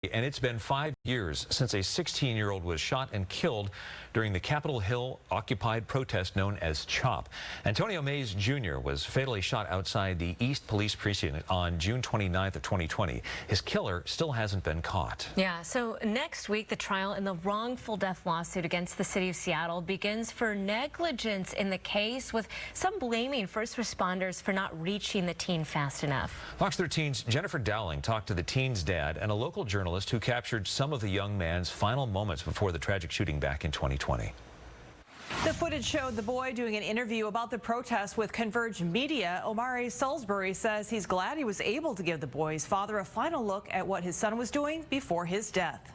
And it's been 5 years since a 16-year-old was shot and killed during the Capitol Hill occupied protest known as CHOP. Antonio Mays Jr. was fatally shot outside the East Police Precinct on June 29th of 2020. His killer still hasn't been caught. Yeah, so next week the trial in the wrongful death lawsuit against the city of Seattle begins for negligence in the case, with some blaming first responders for not reaching the teen fast enough. Fox 13's Jennifer Dowling talked to the teen's dad and a local journalist who captured some of the young man's final moments before the tragic shooting back in 2020. The footage showed the boy doing an interview about the protest with Converge Media. Omari Salisbury says he's glad he was able to give the boy's father a final look at what his son was doing before his death.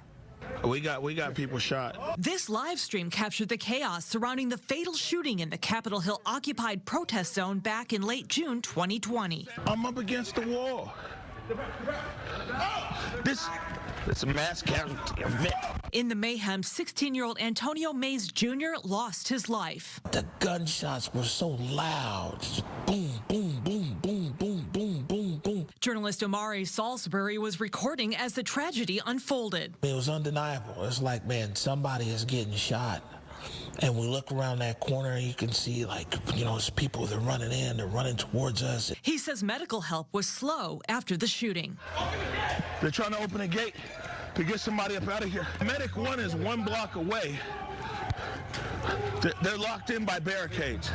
We got people shot. This live stream captured the chaos surrounding the fatal shooting in the Capitol Hill occupied protest zone back in late June 2020. I'm up against the wall. It's a mass casualty event. In the mayhem, 16-year-old Antonio Mays Jr. lost his life. The gunshots were so loud. Just boom, boom, boom, boom, boom, boom, boom, boom. Journalist Omari Salisbury was recording as the tragedy unfolded. It was undeniable. It's like, man, somebody is getting shot. And we look around that corner and you can see, like, it's people that are running in, they're running towards us. He says medical help was slow after the shooting. They're trying to open a gate to get somebody up out of here. Medic 1 is 1 block away. They're locked in by barricades.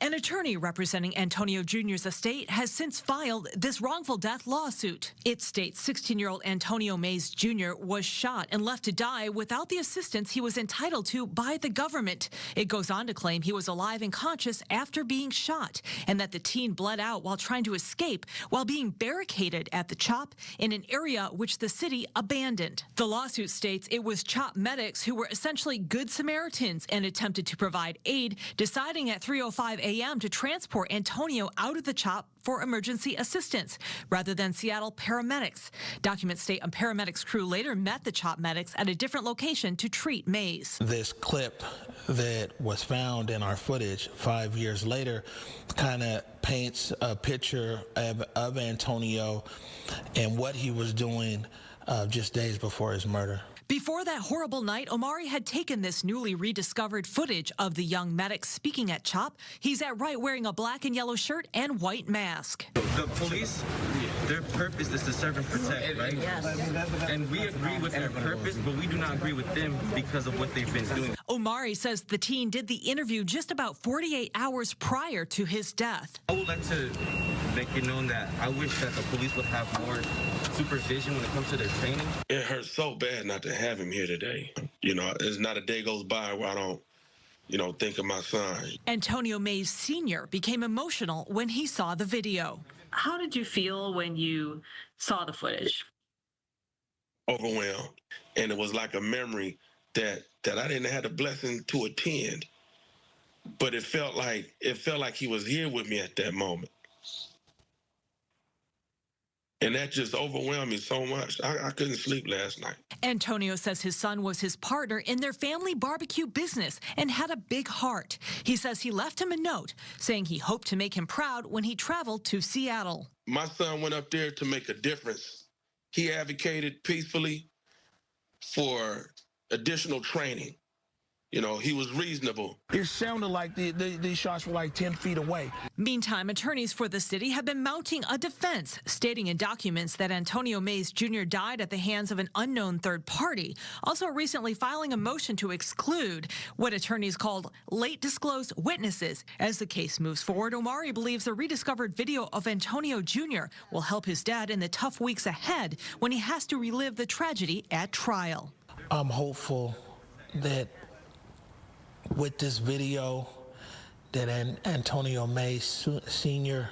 An attorney representing Antonio Jr.'s estate has since filed this wrongful death lawsuit. It states 16-year-old Antonio Mays Jr. was shot and left to die without the assistance he was entitled to by the government. It goes on to claim he was alive and conscious after being shot, and that the teen bled out while trying to escape while being barricaded at the CHOP in an area which the city abandoned. The lawsuit states it was CHOP medics who were essentially good Samaritans and attempted to provide aid, deciding at 3:05 a.m. to transport Antonio out of the CHOP for emergency assistance, rather than Seattle paramedics. Documents state a paramedics crew later met the CHOP medics at a different location to treat Mays. This clip that was found in our footage 5 years later kind of paints a picture of Antonio and what he was doing just days before his murder. Before that horrible night, Omari had taken this newly rediscovered footage of the young medic speaking at CHOP. He's at right wearing a black and yellow shirt and white mask. The police, their purpose is to serve and protect, right? Yes. And we agree with their purpose, but we do not agree with them because of what they've been doing. Omari says the teen did the interview just about 48 hours prior to his death. I would like to make it known that I wish that the police would have more supervision when it comes to their training. It hurts so bad not to have him here today. There's not a day goes by where I don't, think of my son. Antonio Mays Sr. became emotional when he saw the video. How did you feel when you saw the footage? Overwhelmed. And it was like a memory that I didn't have the blessing to attend. But it felt like he was here with me at that moment. And that just overwhelmed me so much. I couldn't sleep last night. Antonio says his son was his partner in their family barbecue business and had a big heart. He says he left him a note saying he hoped to make him proud when he traveled to Seattle. My son went up there to make a difference. He advocated peacefully for additional training. He was reasonable. It sounded like these shots were like 10 feet away. Meantime, attorneys for the city have been mounting a defense, stating in documents that Antonio Mays Jr. died at the hands of an unknown third party, also recently filing a motion to exclude what attorneys called late disclosed witnesses. As the case moves forward, Omari believes the rediscovered video of Antonio Jr. will help his dad in the tough weeks ahead when he has to relive the tragedy at trial. I'm hopeful that with this video that Antonio Mays Sr.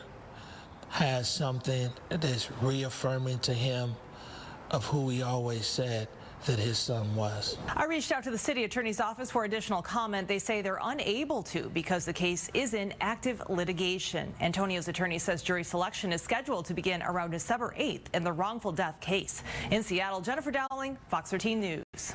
has something that's reaffirming to him of who he always said that his son was. I reached out to the city attorney's office for additional comment. They say they're unable to because the case is in active litigation. Antonio's attorney says jury selection is scheduled to begin around December 8th in the wrongful death case. In Seattle, Jennifer Dowling, Fox 13 News.